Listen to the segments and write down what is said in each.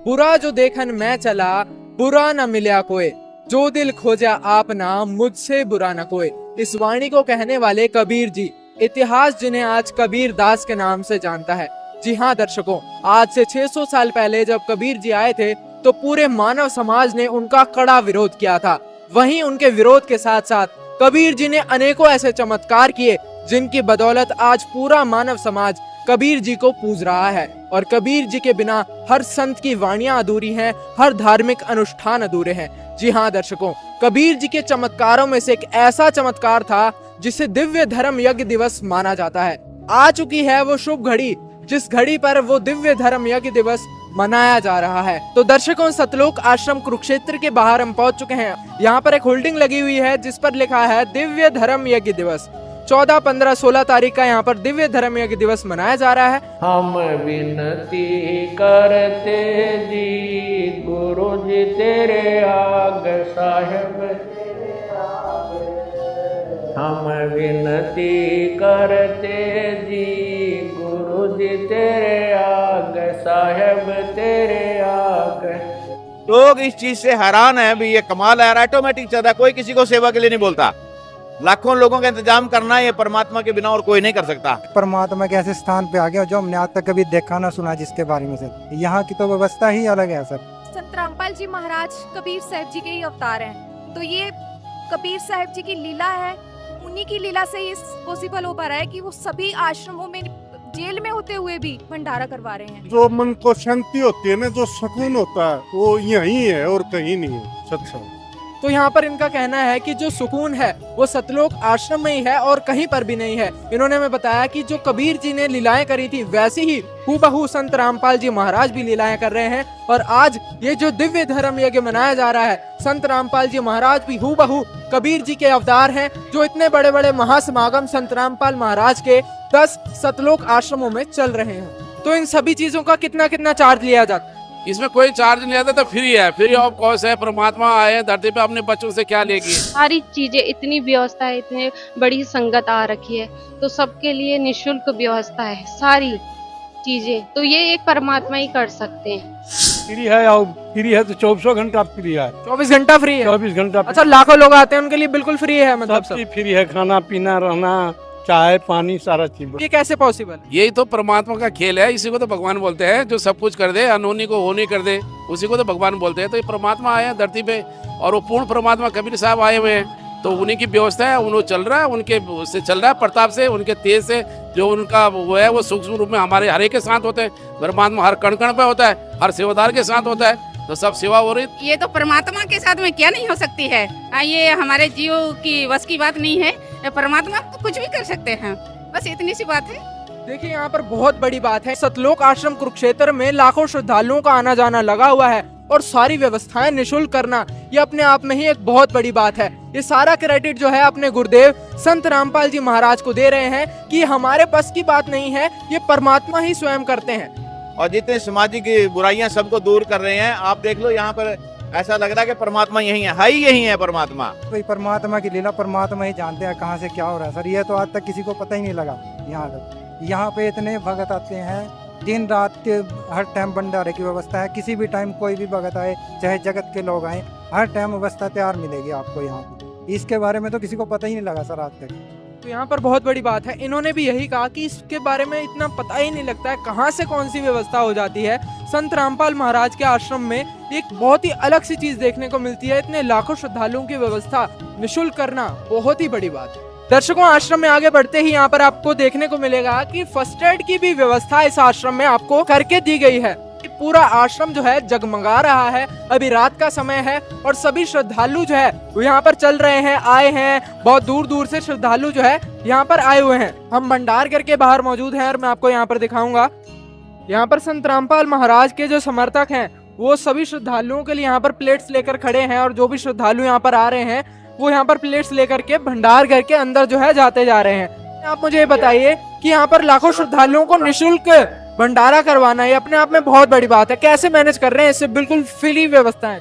बुरा जो देखन मैं चला, बुरा न मिला कोई, जो दिल खोजा आपना, मुझसे बुरा न कोई। इस वाणी को कहने वाले कबीर जी, इतिहास जिन्हें आज कबीर दास के नाम से जानता है। जी हाँ दर्शकों, आज से 600 साल पहले जब कबीर जी आए थे तो पूरे मानव समाज ने उनका कड़ा विरोध किया था। वहीं उनके विरोध के साथ साथ कबीर जी ने अनेकों ऐसे चमत्कार किए जिनकी बदौलत आज पूरा मानव समाज कबीर जी को पूज रहा है। और कबीर जी के बिना हर संत की वाणियां अधूरी हैं, हर धार्मिक अनुष्ठान अधूरे हैं। जी हाँ दर्शकों, कबीर जी के चमत्कारों में से एक ऐसा चमत्कार था जिसे दिव्य धर्म यज्ञ दिवस माना जाता है। आ चुकी है वो शुभ घड़ी जिस घड़ी पर वो दिव्य धर्म यज्ञ दिवस मनाया जा रहा है। तो दर्शकों, सतलोक आश्रम कुरुक्षेत्र के बाहर हम पहुंच चुके हैं। यहाँ पर एक होल्डिंग लगी हुई है जिस पर लिखा है दिव्य धर्म यज्ञ दिवस। 14, 15, 16 तारीख का यहाँ पर दिव्य धर्म यज्ञ दिवस मनाया जा रहा है। हम विनती करते जी गुरु जी तेरे आग साहेब, हम विनती करते जी गुरु जी तेरे आग साहेब तेरे आग। लोग इस चीज से हैरान है भी, ये कमाल है, ऑटोमेटिक चल रहा है, कोई किसी को सेवा के लिए नहीं बोलता। लाखों लोगों का इंतजाम करना ये परमात्मा के बिना और कोई नहीं कर सकता। परमात्मा के ऐसे स्थान पे आ गए जो हमने आज तक कभी देखा ना सुना, जिसके बारे में से यहाँ की तो व्यवस्था ही अलग है सर। संत रामपाल जी महाराज कबीर साहब जी के ही अवतार हैं, तो ये कबीर साहब जी की लीला है। उन्हीं की लीला से ये पॉसिबल हो पा रहा है कि वो सभी आश्रमों में जेल में होते हुए भी भंडारा करवा रहे हैं। जो मन को शांति होती है ना, जो सुकून होता है, वो यहीं है और कहीं नहीं है। सत्संग तो यहाँ पर इनका कहना है कि जो सुकून है वो सतलोक आश्रम में ही है और कहीं पर भी नहीं है। इन्होंने हमें बताया कि जो कबीर जी ने लीलाएं करी थी वैसी ही हूबहू संत रामपाल जी महाराज भी लीलाएं कर रहे हैं। और आज ये जो दिव्य धर्म यज्ञ मनाया जा रहा है, संत रामपाल जी महाराज भी हूबहू कबीर जी के अवतार हैं। जो इतने बड़े बड़े महासमागम संत रामपाल महाराज के 10 सतलोक आश्रमों में चल रहे हैं। तो इन सभी चीजों का कितना कितना चार्ज लिया जाता है? इसमें कोई चार्ज नहीं आता, तो फ्री है, फ्री ऑफ कॉस्ट है। परमात्मा आए धरती पे, अपने बच्चों से क्या लेगी। सारी चीजें, इतनी व्यवस्था है, इतनी बड़ी संगत आ रखी है तो सबके लिए निशुल्क व्यवस्था है सारी चीजें, तो ये एक परमात्मा ही कर सकते हैं। फ्री है और फ्री है तो 24 घंटा फ्री है। 24 घंटा फ्री है? 24 घंटा। अच्छा, लाखों लोग आते हैं उनके लिए बिल्कुल फ्री है? मतलब सब फ्री है, खाना पीना रहना चाय पानी सारा चीज। ये कैसे पॉसिबल? यही तो परमात्मा का खेल है, इसी को तो भगवान बोलते हैं। जो सब कुछ कर दे, अनहोनी को होनी कर दे, उसी को तो भगवान बोलते हैं। तो ये परमात्मा आए हैं धरती पे और वो पूर्ण परमात्मा कबीर साहब आए हुए हैं, तो उन्हीं की व्यवस्था है, उन्होंने चल रहा है, उनके उससे चल रहा है, प्रताप से, उनके तेज से। जो उनका वो है वो सूक्ष्म रूप में हमारे हर एक के साथ होते हैं। परमात्मा हर कण कण पे होता है, हर सेवादार के साथ होता है, तो सब सेवा हो रही। ये तो परमात्मा के साथ में क्या नहीं हो सकती है, ये हमारे जीव की बस की बात नहीं है। परमात्मा तो कुछ भी कर सकते हैं, बस इतनी सी बात है। देखिए, यहाँ पर बहुत बड़ी बात है, सतलोक आश्रम कुरुक्षेत्र में लाखों श्रद्धालुओं का आना जाना लगा हुआ है और सारी व्यवस्थाएं निशुल्क करना, ये अपने आप में ही एक बहुत बड़ी बात है। ये सारा क्रेडिट जो है अपने गुरुदेव संत रामपाल जी महाराज को दे रहे हैं कि हमारे बस की बात नहीं है, ये परमात्मा ही स्वयं करते हैं। और जितने सामाजिक बुराइयां सबको दूर कर रहे हैं। आप देख लो, यहाँ पर ऐसा लग रहा है कि परमात्मा यही है, ही यही है परमात्मा। कोई परमात्मा की लीला परमात्मा ही जानते हैं कहाँ से क्या हो रहा है सर। ये तो आज तक किसी को पता ही नहीं लगा। यहाँ तक यहाँ पे इतने भगत आते हैं, दिन रात के हर टाइम भंडारे की व्यवस्था है। किसी भी टाइम कोई भी भगत आए, चाहे जगत के लोग आए, हर टाइम व्यवस्था तैयार मिलेगी आपको यहाँ पे। इसके बारे में तो किसी को पता ही नहीं लगा सर आज तक। तो यहाँ पर बहुत बड़ी बात है, इन्होंने भी यही कहा कि इसके बारे में इतना पता ही नहीं लगता है कहाँ से कौन सी व्यवस्था हो जाती है। संत रामपाल महाराज के आश्रम में एक बहुत ही अलग सी चीज देखने को मिलती है। इतने लाखों श्रद्धालुओं की व्यवस्था निशुल्क करना बहुत ही बड़ी बात है। दर्शकों, आश्रम में आगे बढ़ते ही यहाँ पर आपको देखने को मिलेगा कि फर्स्ट एड की भी व्यवस्था इस आश्रम में आपको करके दी गई है। पूरा आश्रम जो है जगमगा रहा है। अभी रात का समय है और सभी श्रद्धालु जो है वो यहाँ पर चल रहे हैं, आए हैं। बहुत दूर दूर से श्रद्धालु जो है यहाँ पर आए हुए हैं। हम भंडार घर के बाहर मौजूद हैं और मैं आपको यहाँ पर दिखाऊंगा। यहाँ पर संत रामपाल महाराज के जो समर्थक हैं वो सभी श्रद्धालुओं के लिए यहाँ पर प्लेट्स लेकर खड़े हैं और जो भी श्रद्धालु यहाँ पर आ रहे हैं वो यहाँ पर प्लेट्स लेकर के भंडार घर के अंदर जो है जाते जा रहे हैं। आप मुझे ये बताइए कि यहाँ पर लाखों श्रद्धालुओं को निःशुल्क भंडारा करवाना ये अपने आप में बहुत बड़ी बात है। कैसे मैनेज कर रहे हैं इससे? बिल्कुल फ्री व्यवस्था है।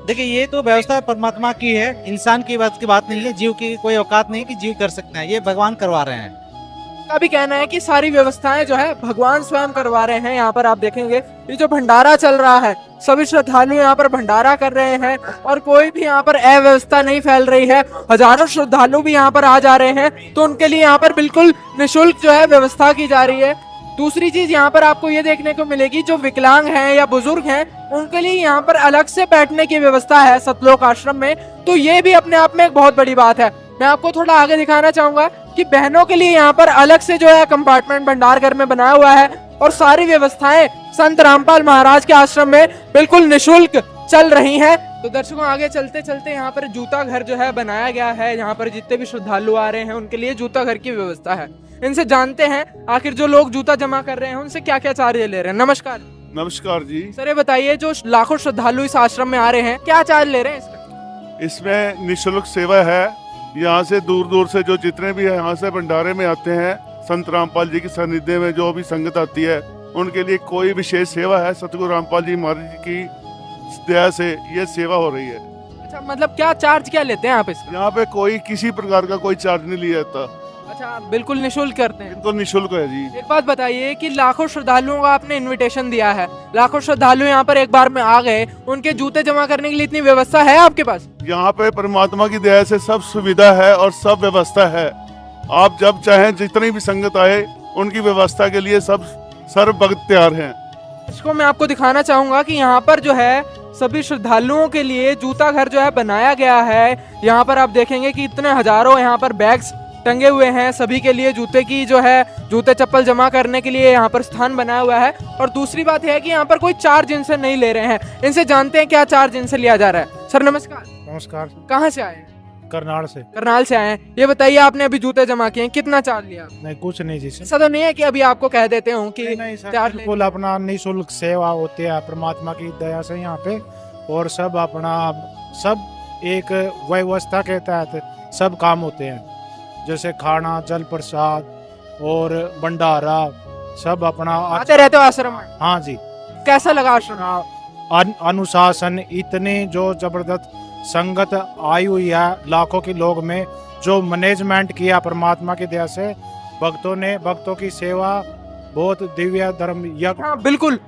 देखिए, ये तो व्यवस्था परमात्मा की है, इंसान की बात नहीं है। जीव की कोई औकात नहीं कि जीव कर सकते हैं, ये भगवान करवा रहे हैं। का भी कहना है कि सारी व्यवस्थाएं जो है भगवान स्वयं करवा रहे हैं। यहाँ पर आप देखेंगे ये जो भंडारा चल रहा है, सभी श्रद्धालु यहाँ पर भंडारा कर रहे हैं और कोई भी यहाँ पर अव्यवस्था नहीं फैल रही है। हजारों श्रद्धालु भी यहाँ पर आ जा रहे हैं, तो उनके लिए यहाँ पर बिल्कुल निःशुल्क जो है व्यवस्था की जा रही है। दूसरी चीज यहाँ पर आपको ये देखने को मिलेगी, जो विकलांग हैं या बुजुर्ग हैं उनके लिए यहाँ पर अलग से बैठने की व्यवस्था है सतलोक आश्रम में, तो ये भी अपने आप में एक बहुत बड़ी बात है। मैं आपको थोड़ा आगे दिखाना चाहूंगा कि बहनों के लिए यहाँ पर अलग से जो है कंपार्टमेंट भंडार घर में बनाया हुआ है और सारी व्यवस्थाएं संत रामपाल महाराज के आश्रम में बिल्कुल निःशुल्क चल रही हैं। तो दर्शकों आगे चलते चलते यहाँ पर जूता घर जो है बनाया गया है। यहाँ पर जितने भी श्रद्धालु आ रहे हैं उनके लिए जूता घर की व्यवस्था है। इनसे जानते हैं आखिर जो लोग जूता जमा कर रहे हैं उनसे क्या क्या चार्ज ले रहे हैं। नमस्कार। नमस्कार जी। सर ये बताइए, जो लाखों श्रद्धालु इस आश्रम में आ रहे हैं क्या चार्ज ले रहे हैं इसका? इसमें निःशुल्क सेवा है। यहाँ से दूर दूर से जो जितने भी है यहाँ से भंडारे में आते हैं, संत रामपाल जी की सानिध्य में जो भी संगत आती है उनके लिए कोई विशेष सेवा है। सतगुरु रामपाल जी महाराज जी की दया से ये सेवा हो रही है। अच्छा, मतलब क्या चार्ज क्या लेते हैं आप इसका? यहाँ पे कोई किसी प्रकार का कोई चार्ज नहीं लिया जाता। अच्छा, बिल्कुल निःशुल्क करते हैं। बिल्कुल निःशुल्क है जी। एक बात बताइए कि लाखों श्रद्धालुओं को आपने इनविटेशन दिया है, लाखों श्रद्धालु यहाँ पर एक बार में आ गए, उनके जूते जमा करने के लिए इतनी व्यवस्था है आपके पास? यहाँ पे परमात्मा की दया से सब सुविधा है और सब व्यवस्था है। आप जब चाहें जितनी भी संगत आए उनकी व्यवस्था के लिए सब सर्व भक्त तैयार हैं। इसको मैं आपको दिखाना चाहूंगा कि यहाँ पर जो है सभी श्रद्धालुओं के लिए जूता घर जो है बनाया गया है। यहाँ पर आप देखेंगे कि इतने हजारों यहाँ पर बैग्स टंगे हुए हैं, सभी के लिए जूते की जो है जूते चप्पल जमा करने के लिए यहाँ पर स्थान बनाया हुआ है। और दूसरी बात है कि यहाँ पर कोई चार्ज इनसे नहीं ले रहे हैं। इनसे जानते हैं क्या चार्ज इनसे लिया जा रहा है। सर नमस्कार। नमस्कार। कहाँ से आए हैं? करनाल से। करनाल से आए हैं। ये बताइए, आपने अभी जूते जमा किए हैं, कितना चार्ज लिया? नहीं कुछ नहीं जी। ऐसा तो नहीं है कि अभी आपको कह देते हो कि नहीं सर, चार्ज बिल्कुल अपना निःशुल्क सेवा होती है परमात्मा की दया से यहाँ पे, और सब अपना सब एक व्यवस्था के तहत सब काम होते हैं, जैसे खाना, जल प्रसाद और भंडारा सब अपना आते रहते हो आश्रम में? हाँ जी। कैसा लगा आश्रम? अनुशासन इतनी जो जबरदस्त संगत आई हुई है, लाखों के लोग में जो मैनेजमेंट किया परमात्मा की दया से, भक्तों ने भक्तों की सेवा बहुत दिव्य धर्म यज्ञ। हाँ बिल्कुल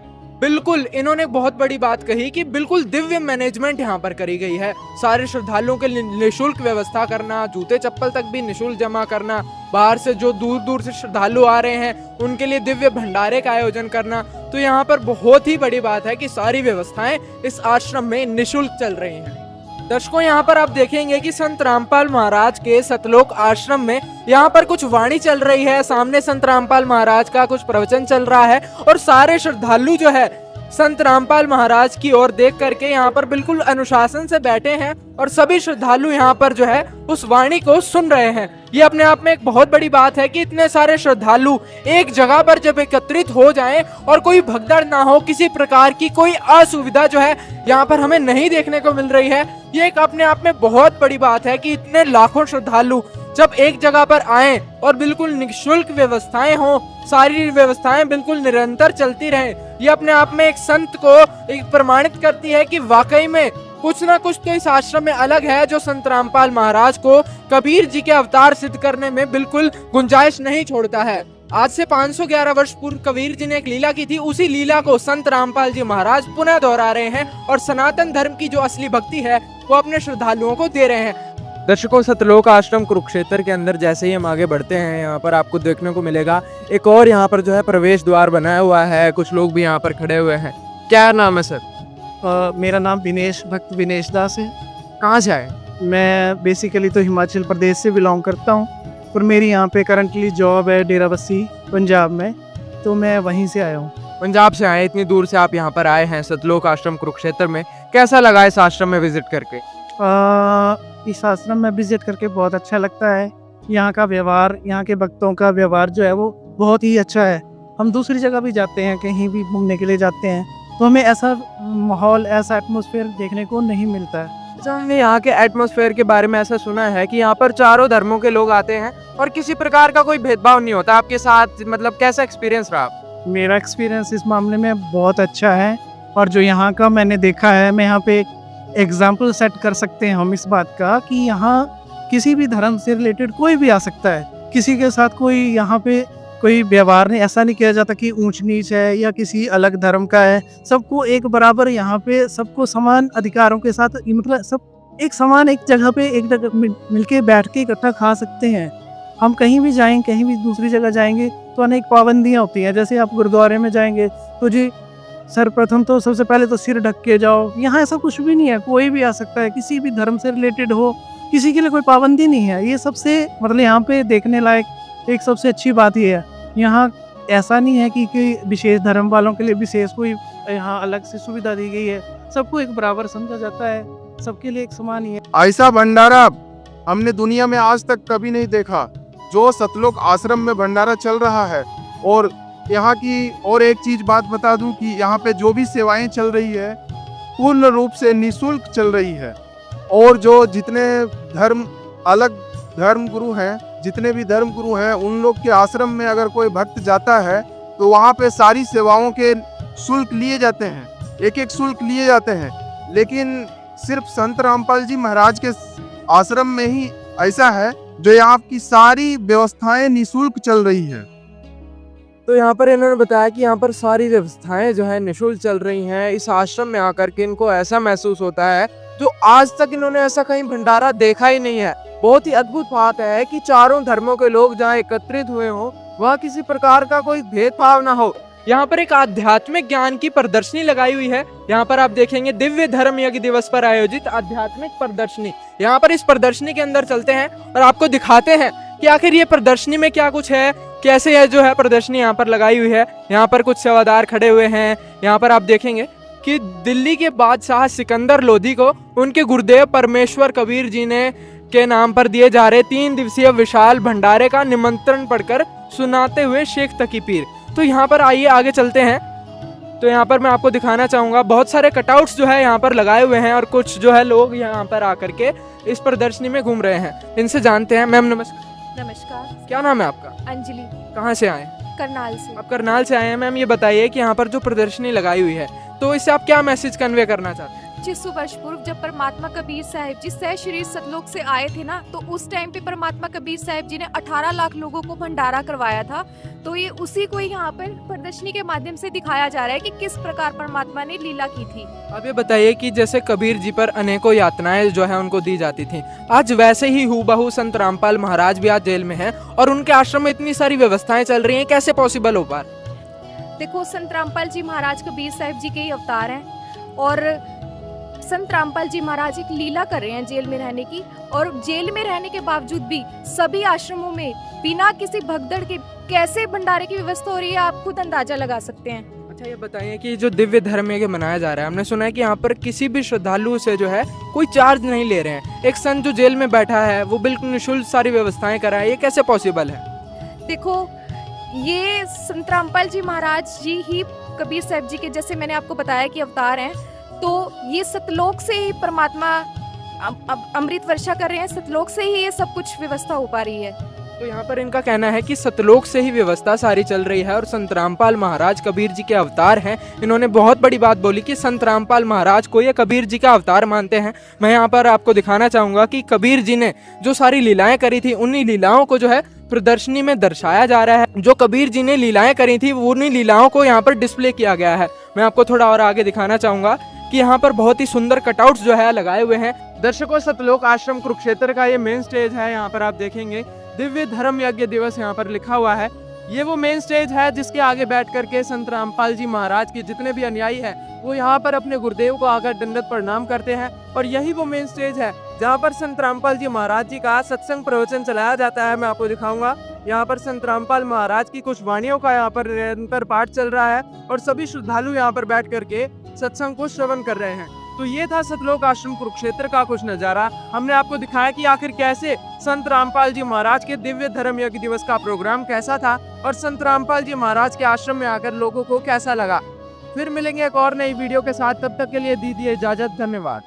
बिल्कुल, इन्होंने बहुत बड़ी बात कही कि बिल्कुल दिव्य मैनेजमेंट यहाँ पर करी गई है। सारे श्रद्धालुओं के लिए निःशुल्क व्यवस्था करना, जूते चप्पल तक भी निःशुल्क जमा करना, बाहर से जो दूर दूर से श्रद्धालु आ रहे हैं उनके लिए दिव्य भंडारे का आयोजन करना, तो यहाँ पर बहुत ही बड़ी बात है कि सारी व्यवस्थाएं इस आश्रम में निःशुल्क चल रही हैं। दर्शकों यहाँ पर आप देखेंगे कि संत रामपाल महाराज के सतलोक आश्रम में यहाँ पर कुछ वाणी चल रही है। सामने संत रामपाल महाराज का कुछ प्रवचन चल रहा है और सारे श्रद्धालु जो है संत रामपाल महाराज की ओर देख करके यहाँ पर बिल्कुल अनुशासन से बैठे हैं और सभी श्रद्धालु यहाँ पर जो है उस वाणी को सुन रहे हैं। ये अपने आप में एक बहुत बड़ी बात है कि इतने सारे श्रद्धालु एक जगह पर जब एकत्रित हो जाएं और कोई भगदड़ ना हो, किसी प्रकार की कोई असुविधा जो है यहाँ पर हमें नहीं देखने को मिल रही है। ये एक अपने आप में बहुत बड़ी बात है कि इतने लाखों श्रद्धालु जब एक जगह पर आए और बिल्कुल निःशुल्क व्यवस्थाएं हो, सारी व्यवस्थाएं बिल्कुल निरंतर चलती रहें, ये अपने आप में एक संत को एक प्रमाणित करती है कि वाकई में कुछ ना कुछ तो इस आश्रम में अलग है, जो संत रामपाल महाराज को कबीर जी के अवतार सिद्ध करने में बिल्कुल गुंजाइश नहीं छोड़ता है। आज से 511 वर्ष पूर्व कबीर जी ने एक लीला की थी, उसी लीला को संत रामपाल जी महाराज पुनः दोहरा रहे हैं और सनातन धर्म की जो असली भक्ति है वो अपने श्रद्धालुओं को दे रहे हैं। दर्शकों, सतलोक आश्रम कुरुक्षेत्र के अंदर जैसे ही हम आगे बढ़ते हैं यहाँ पर आपको देखने को मिलेगा एक और यहाँ पर जो है प्रवेश द्वार बनाया हुआ है। कुछ लोग भी यहाँ पर खड़े हुए हैं। क्या नाम है सर? मेरा नाम विनेश भक्त विनेश दास है। कहाँ से आए? मैं बेसिकली तो हिमाचल प्रदेश से बिलोंग करता हूँ, पर मेरी यहाँ पे करंटली जॉब है डेराबस्सी पंजाब में, तो मैं वहीं से आया हूँ। पंजाब से आए, इतनी दूर से आप यहाँ पर आए हैं सतलोक आश्रम कुरुक्षेत्र में। कैसा लगा इस आश्रम में विजिट करके? इस आश्रम में विजिट करके बहुत अच्छा लगता है। यहाँ का व्यवहार, यहाँ के भक्तों का व्यवहार जो है वो बहुत ही अच्छा है। हम दूसरी जगह भी जाते हैं, कहीं भी घूमने के लिए जाते हैं, तो हमें ऐसा माहौल, ऐसा एटमॉस्फेयर देखने को नहीं मिलता है। अच्छा, हमने यहाँ के एटमॉस्फेयर के बारे में ऐसा सुना है कि यहाँ पर चारों धर्मों के लोग आते हैं और किसी प्रकार का कोई भेदभाव नहीं होता। आपके साथ मतलब कैसा एक्सपीरियंस रहा? मेरा एक्सपीरियंस इस मामले में बहुत अच्छा है, और जो यहाँ का मैंने देखा है, मैं यहाँ पे एग्जाम्पल सेट कर सकते हैं हम इस बात का कि यहाँ किसी भी धर्म से रिलेटेड कोई भी आ सकता है, किसी के साथ कोई यहाँ पे कोई व्यवहार नहीं, ऐसा नहीं किया जाता कि ऊंच नीच है या किसी अलग धर्म का है। सबको एक बराबर यहाँ पे सबको समान अधिकारों के साथ, मतलब सब एक समान एक जगह पे एक जगह मिलके बैठ के इकट्ठा खा सकते हैं। हम कहीं भी जाएंगे, कहीं भी दूसरी जगह जाएंगे तो अनेक पाबंदियाँ होती हैं। जैसे आप गुरुद्वारे में जाएंगे तो जी सर्वप्रथम तो सबसे पहले तो सिर ढक के जाओ। यहाँ ऐसा कुछ भी नहीं है, कोई भी आ सकता है, किसी भी धर्म से रिलेटेड हो, किसी के लिए कोई पाबंदी नहीं है। ये सबसे मतलब यहाँ पे देखने लायक एक सबसे अच्छी बात ये है। यहाँ ऐसा नहीं है कि विशेष धर्म वालों के लिए विशेष कोई यहाँ अलग से सुविधा दी गई है। सबको एक बराबर समझा जाता है, सबके लिए एक समान ही है। ऐसा भंडारा हमने दुनिया में आज तक कभी नहीं देखा। जो सतलोक आश्रम में भंडारा चल रहा है, और यहाँ की और एक चीज बात बता दूं कि यहाँ पे जो भी सेवाएं चल रही है पूर्ण रूप से निःशुल्क चल रही है। और जो जितने अलग धर्म गुरु हैं, जितने भी धर्म गुरु हैं, उन लोग के आश्रम में अगर कोई भक्त जाता है तो वहाँ पे सारी सेवाओं के शुल्क लिए जाते हैं, एक एक शुल्क लिए जाते हैं। लेकिन सिर्फ संत रामपाल जी महाराज के आश्रम में ही ऐसा है जो यहाँ की सारी व्यवस्थाएं निःशुल्क चल रही है। तो यहाँ पर इन्होंने बताया कि यहाँ पर सारी व्यवस्थाएं जो है निःशुल्क चल रही हैं। इस आश्रम में आकर के इनको ऐसा महसूस होता है जो आज तक इन्होंने ऐसा कहीं भंडारा देखा ही नहीं है। बहुत ही अद्भुत बात है कि चारों धर्मों के लोग जहाँ एकत्रित हुए हों, वहाँ किसी प्रकार का कोई भेदभाव ना हो। यहाँ पर एक आध्यात्मिक ज्ञान की प्रदर्शनी लगाई हुई है। यहाँ पर आप देखेंगे दिव्य धर्म यज्ञ दिवस पर आयोजित आध्यात्मिक प्रदर्शनी। यहाँ पर इस प्रदर्शनी के अंदर चलते हैं और आपको दिखाते हैं कि आखिर ये प्रदर्शनी में क्या कुछ है, कैसे यह जो है प्रदर्शनी यहाँ पर लगाई हुई है। यहाँ पर कुछ सेवादार खड़े हुए हैं। यहाँ पर आप देखेंगे कि दिल्ली के बादशाह सिकंदर लोधी को उनके गुरुदेव परमेश्वर कबीर जी ने के नाम पर दिए जा रहे 3 दिवसीय विशाल भंडारे का निमंत्रण पढ़कर सुनाते हुए शेख तकी पीर। तो यहाँ पर आइए आगे चलते हैं। तो यहाँ पर मैं आपको दिखाना चाहूँगा बहुत सारे कटआउट्स जो है यहाँ पर लगाए हुए हैं और कुछ जो है लोग यहाँ पर आकर के इस प्रदर्शनी में घूम रहे हैं। इनसे जानते हैं। मैम नमस्कार। नमस्कार। क्या नाम है आपका? अंजलि। कहाँ से आए? करनाल से। आप करनाल से आए हैं। मैम ये बताइए कि यहाँ पर जो प्रदर्शनी लगाई हुई है तो इससे आप क्या मैसेज कन्वे करना चाहते हैं? 2500 वर्ष पूर्व जब परमात्मा कबीर साहिब जी सह शरीर सतलोक से आए थे ना, तो उस टाइम पे परमात्मा कबीर साहिब जी ने 18 लाख लोगों को भंडारा करवाया था। तो ये उसी को यहाँ पर प्रदर्शनी के माध्यम से दिखाया जा रहा है कि किस प्रकार परमात्मा ने लीला की थी। अब ये बताइए कि जैसे कबीर जी पर अनेकों यातनाएं जो है उनको दी जाती थी, आज वैसे ही हूबहू संत रामपाल महाराज भी आज जेल में हैं और उनके आश्रम में इतनी सारी व्यवस्थाएं चल रही हैं, कैसे पॉसिबल हो पा रहा? देखो, संत रामपाल जी महाराज कबीर साहिब जी के ही अवतार हैं और संत रामपाल जी महाराज एक लीला कर रहे हैं जेल में रहने की, और जेल में रहने के बावजूद भी सभी आश्रमों में बिना किसी भगदड़ के कैसे भंडारे की व्यवस्था हो रही है, आप खुद अंदाजा लगा सकते हैं। अच्छा, ये बताइए कि जो दिव्य धर्म यज्ञ मनाया जा रहा है, हमने सुना है कि यहाँ पर किसी भी श्रद्धालु से जो है कोई चार्ज नहीं ले रहे हैं। एक संत जो जेल में बैठा है वो बिल्कुल निःशुल्क सारी व्यवस्थाएं कर रहा है, ये कैसे पॉसिबल है? देखो, ये संत रामपाल जी महाराज जी ही कबीर साहिब जी के, जैसे मैंने आपको बताया कि अवतार हैं, तो ये सतलोक से ही परमात्मा अमृत वर्षा कर रहे हैं, सतलोक से ही ये सब कुछ व्यवस्था हो पा रही है। तो यहाँ पर इनका कहना है कि सतलोक से ही व्यवस्था सारी चल रही है और संत रामपाल महाराज कबीर जी के अवतार हैं। इन्होंने बहुत बड़ी बात बोली कि संत रामपाल महाराज को ये कबीर जी का अवतार मानते हैं। मैं यहाँ पर आपको दिखाना चाहूँगा कि कबीर जी ने जो सारी लीलाएं करी थी, उन्हीं लीलाओं को जो है प्रदर्शनी में दर्शाया जा रहा है। जो कबीर जी ने लीलाएं करी थी उन्हीं लीलाओं को यहाँ पर डिस्प्ले किया गया है। मैं आपको थोड़ा और आगे दिखाना चाहूँगा कि यहाँ पर बहुत ही सुंदर कटआउट्स जो है लगाए हुए हैं। दर्शकों, सतलोक आश्रम कुरुक्षेत्र का ये मेन स्टेज है। यहाँ पर आप देखेंगे दिव्य धर्म यज्ञ दिवस यहाँ पर लिखा हुआ है। ये वो मेन स्टेज है जिसके आगे बैठ करके संत रामपाल जी महाराज के जितने भी अनुयायी हैं वो यहाँ पर अपने गुरुदेव को आकर दंडवत प्रणाम करते हैं। और यही वो मेन स्टेज है जहाँ पर संत रामपाल जी महाराज जी का सत्संग प्रवचन चलाया जाता है। मैं आपको दिखाऊंगा, यहाँ पर संत रामपाल महाराज की कुछ वाणियों का यहाँ पर निरंतर पाठ चल रहा है और सभी श्रद्धालु यहाँ पर बैठ करके सत्संग को श्रवण कर रहे हैं। तो ये था सतलोक आश्रम कुरुक्षेत्र का कुछ नज़ारा। हमने आपको दिखाया कि आखिर कैसे संत रामपाल जी महाराज के दिव्य धर्म यज्ञ दिवस का प्रोग्राम कैसा था और संत रामपाल जी महाराज के आश्रम में आकर लोगों को कैसा लगा। फिर मिलेंगे एक और नई वीडियो के साथ, तब तक के लिए दीजिए इजाजत। धन्यवाद।